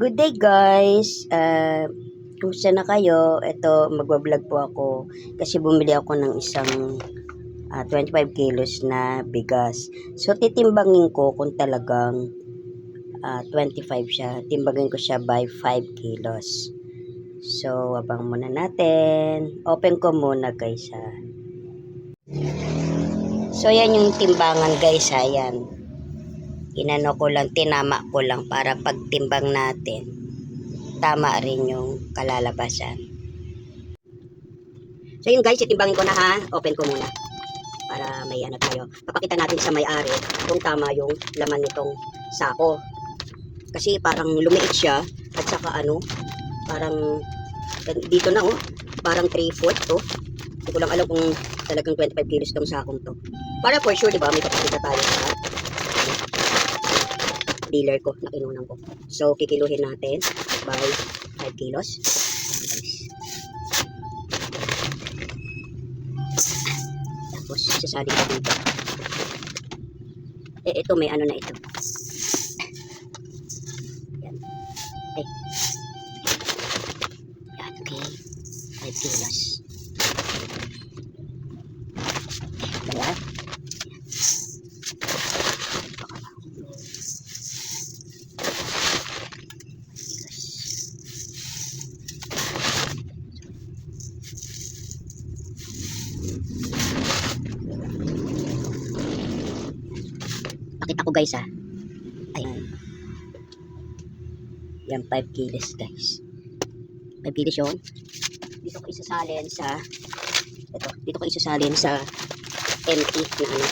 Good day guys! Kumusta na kayo? Ito, magbablog po ako kasi bumili ako ng isang 25 kilos na bigas. So, titimbangin ko kung talagang 25 siya. Timbangin ko siya by 5 kilos. So, abang muna natin. Open ko muna guys ha. So, yan yung timbangan guys ha. Yan. Inano ko lang, tinama ko lang para pagtimbang natin, tama rin yung kalalabasan. So yun guys, itimbangin ko na ha. Open ko muna para may ano tayo. Papakita natin sa may-ari kung tama yung laman nitong sako. Kasi parang lumiit siya at saka parang dito na parang 3/4 to. Hindi ko lang alam kung talagang 25 kilos tong sakong to. Para for sure, di ba, may papakita tayo sa dealer ko na kinunan ko. So, kikiluhin natin by 5 kilos. Tapos, sasali ko dito. Ito may ano na ito. Yan. Yan, okay. 5 kilos. Kaya, pakita ko guys ha. Ayan. Yan 5 kilos guys. 5 kilos yun. Dito ko isasalin sa dito ko isasalin sa empty na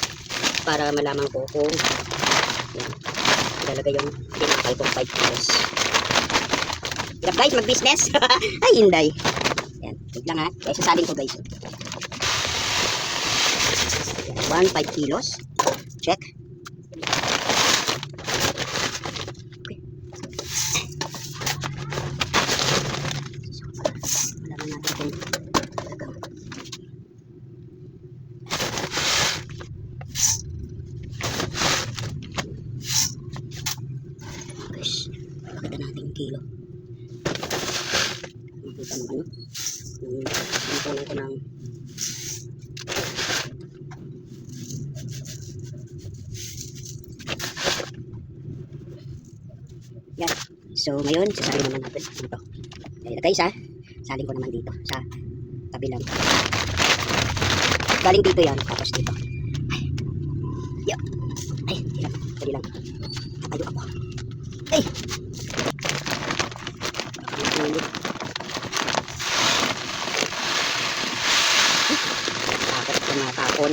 para malaman ko kung yan. Ilalagay yung tinakay kong 5 kilos. Hirap guys mag-business. Ay hinday. Yan. Wait lang ha. Kaya isasalin ko guys. Yan. 5 kilos. Check. Pakita natin yung kilo. Makita mo pinutunan ko ng yan. So ngayon sasalin naman natin dito. Kaya guys ha, salin ko naman dito sa kabilang. Galing dito yan, tapos dito. Ay, dali lang. Tatayo ako. Ay! Takot ko natapon.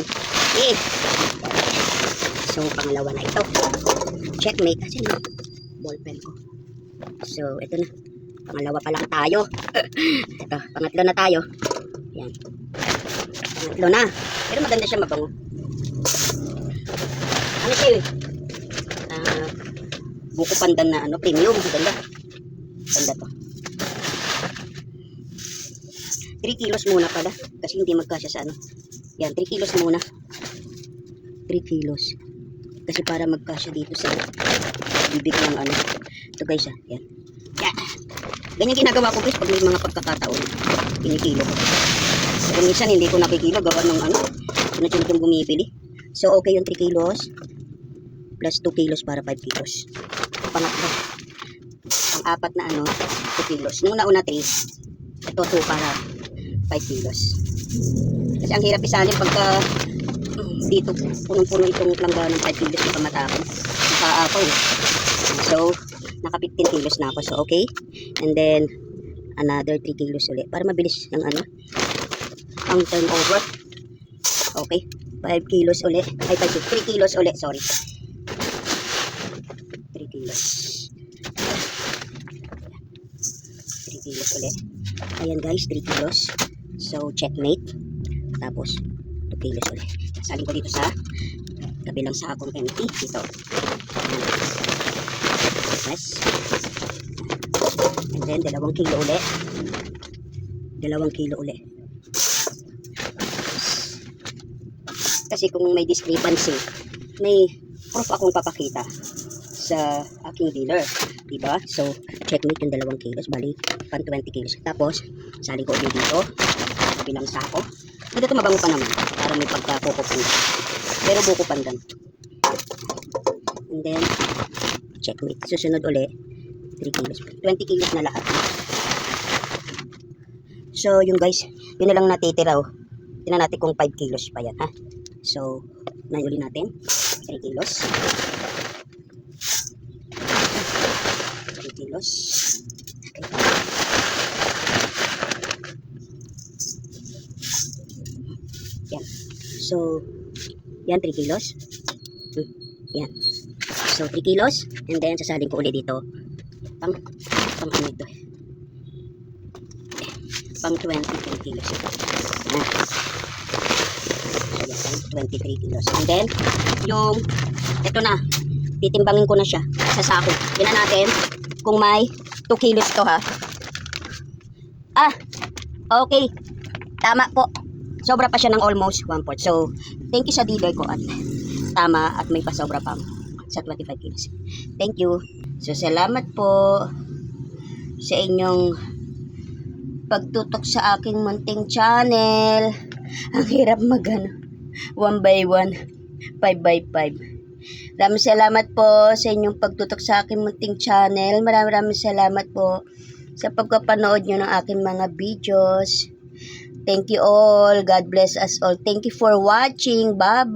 Eh! So, pangalawa na ito. Checkmate. Kasi na, ballpen ko. So, ito na. Pangalawa pa lang tayo. Ito, pangatlo na tayo. Yan. Pangatlo na. Pero maganda siya, mabango. Ano siya eh? Buko pandan na premium. Ganda. Ganda to. 3 kilos muna pala. Kasi hindi magkasya sa Yan, 3 kilos muna. 3 kilos. Kasi para magkasya dito sa bibig ng Ito guys yan. Yan. Ganyan ginagawa ko guys pag may mga pagkakataon. Kinikilo ko. Pero minsan hindi ko nakikilo. Gawa ng sunod-sunod kong bumibili. So okay yung 3 kilos. Plus 2 kilos para 5 kilos. Pangatlo. Pang-apat na 2 kilos. Nung una 3. Ito 2 para 5 kilos. Kasi ang hirap isalin pagka dito punong-puno itong langga ng 5 kilos na pamatakan. Nakaapaw eh. So, naka 15 kilos na ako. So, okay. And then, another 3 kilos ulit. Para mabilis yung ang turnover. Okay. 5 kilos ulit. Ay, 3 kilos ulit. Sorry. 3 kilos. 3 kilos ulit. Ayan guys, 3 kilos. So, checkmate. Tapos, 2 kilos ulit. Salin ko dito sa kabilang sakong empty. Dito. Yes. And then, 2 kilo ulit. 2 kilo ulit. Kasi kung may discrepancy, may proof akong papakita sa aking dealer, diba? So checkmate yung 2 kilos. Bali, pan 20 kilos. Tapos, saling ko ulit dito. Bilang sako. Hindi ito mabango pa naman. Para may pagka-kukupan. Pero buko pandan. And then, checkmate. Susunod ulit, 3 kilos. 20 kilos na lahat. So, yun guys. Yun na lang natitira. Oh. Tingnan natin kung 5 kilos pa yan. Ha? So, nayuli natin. 3 kilos. 3 kilos. Okay. Yan. So, yan 3 kilos. Yan. So, 3 kilos. And then, sasalin ko ulit dito. Pang ano ito? Pang 23 kilos. Yan. So, yan, 23 kilos. And then, yung, ito na. Titimbangin ko na siya sa sako. Tingnan natin kung may 2 kilos to ha. Ah, okay. Tama po. Sobra pa siya ng almost 1/4. So, thank you sa dealer ko at tama at may pasobra pa sa 25 kilos. Thank you. So, salamat po sa inyong pagtutok sa aking munting channel. Ang hirap magano 1 by 1, 5 by 5. Maraming salamat po sa inyong pagtutok sa aking munting channel. Maraming salamat po sa pagpapanood nyo ng aking mga videos. Thank you all. God bless us all. Thank you for watching. Bye-bye.